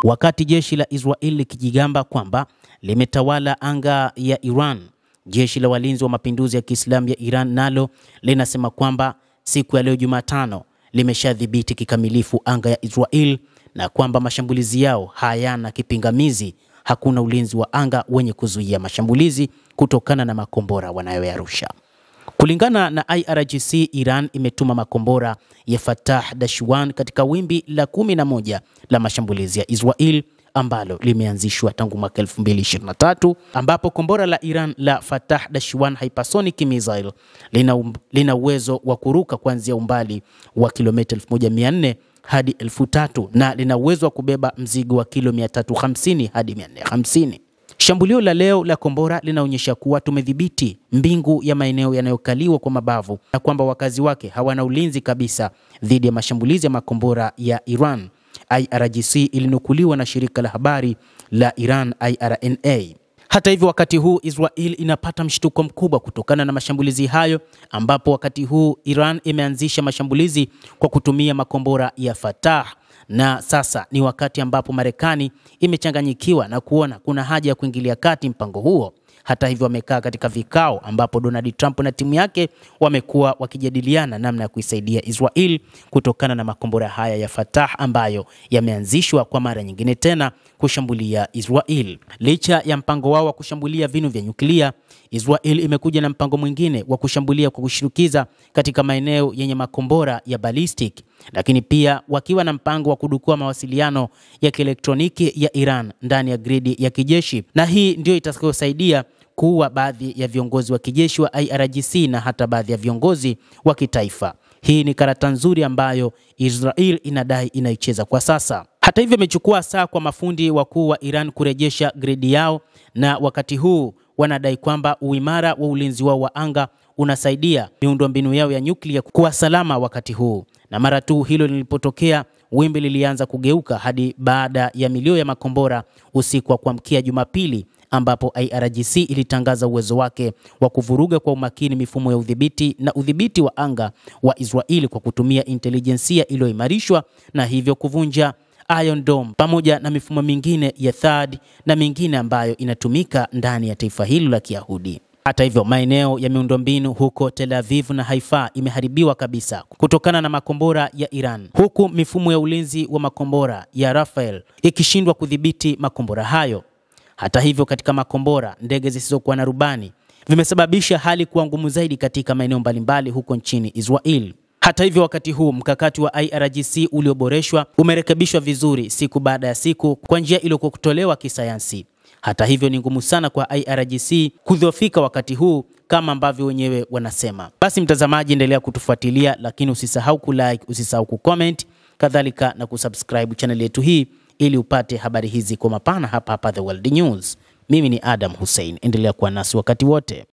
Wakati jeshi la Israel likijigamba kwamba limetawala anga ya Iran, jeshi la walinzi wa mapinduzi ya Kiislamu ya Iran nalo linasema kwamba siku ya leo Jumatano limeshadhibiti kikamilifu anga ya Israel na kwamba mashambulizi yao hayana kipingamizi. Hakuna ulinzi wa anga wenye kuzuia mashambulizi kutokana na makombora wanayoyarusha. Kulingana na IRGC, Iran imetuma makombora ya Fatah-1 katika wimbi la 11 la mashambulizi ya Israel ambalo limeanzishwa tangu mwaka 2023, ambapo kombora la Iran la Fatah-1 hypersonic missile lina uwezo wa kuruka kuanzia umbali wa kilomita 1400 hadi 3000 na lina uwezo wa kubeba mzigo wa kilo 350 hadi 450. Shambulio la leo la kombora linaonyesha kuwa tumedhibiti mbingu ya maeneo yanayokaliwa kwa mabavu na kwamba wakazi wake hawana ulinzi kabisa dhidi ya mashambulizi ya makombora ya Iran, IRGC ilinukuliwa na shirika la habari la Iran IRNA. Hata hivyo, wakati huu Israel inapata mshtuko mkubwa kutokana na mashambulizi hayo, ambapo wakati huu Iran imeanzisha mashambulizi kwa kutumia makombora ya Fatah, na sasa ni wakati ambapo Marekani imechanganyikiwa na kuona kuna haja ya kuingilia kati mpango huo. Hata hivyo, wamekaa katika vikao ambapo Donald Trump na timu yake wamekuwa wakijadiliana namna ya kuisaidia Israel kutokana na makombora haya ya Fatah ambayo yameanzishwa kwa mara nyingine tena kushambulia Israel. Licha ya mpango wao wa kushambulia vinu vya nyuklia, Israel imekuja na mpango mwingine wa kushambulia kwa kushirikiza katika maeneo yenye makombora ya ballistic, lakini pia wakiwa na mpango wa kudukua mawasiliano ya kielektroniki ya Iran ndani ya gridi ya kijeshi, na hii ndio itakayosaidia kuua baadhi ya viongozi wa kijeshi wa IRGC na hata baadhi ya viongozi wa kitaifa. Hii ni karata nzuri ambayo Israel inadai inaicheza kwa sasa. Hata hivyo, imechukua saa kwa mafundi wakuu wa Iran kurejesha gridi yao, na wakati huu wanadai kwamba uimara wa ulinzi wao wa anga unasaidia miundombinu yao ya nyuklia kuwa salama wakati huu. Na mara tu hilo lilipotokea, wimbi lilianza kugeuka hadi baada ya milio ya makombora usiku wa kuamkia Jumapili, ambapo IRGC ilitangaza uwezo wake wa kuvuruga kwa umakini mifumo ya udhibiti wa anga wa Israeli kwa kutumia intelijensia iliyoimarishwa, na hivyo kuvunja Iron Dome pamoja na mifumo mingine ya THAAD na mingine ambayo inatumika ndani ya taifa hilo la Kiyahudi. Hata hivyo, maeneo ya miundombinu huko Tel Aviv na Haifa imeharibiwa kabisa kutokana na makombora ya Iran, huku mifumo ya ulinzi wa makombora ya Rafael ikishindwa kudhibiti makombora hayo. Hata hivyo, katika makombora, ndege zisizokuwa na rubani vimesababisha hali kuwa ngumu zaidi katika maeneo mbalimbali huko nchini Israel. Hata hivyo, wakati huu mkakati wa IRGC ulioboreshwa umerekebishwa vizuri siku baada ya siku kwa njia iliyokuwa kutolewa kisayansi. Hata hivyo, ni ngumu sana kwa IRGC kudhoofika wakati huu kama ambavyo wenyewe wanasema. Basi mtazamaji, endelea kutufuatilia, lakini usisahau kulike, usisahau kucomment, kadhalika na kusubscribe channel yetu hii ili upate habari hizi kwa mapana hapa The World News. Mimi ni Adam Hussein, endelea kuwa nasi wakati wote.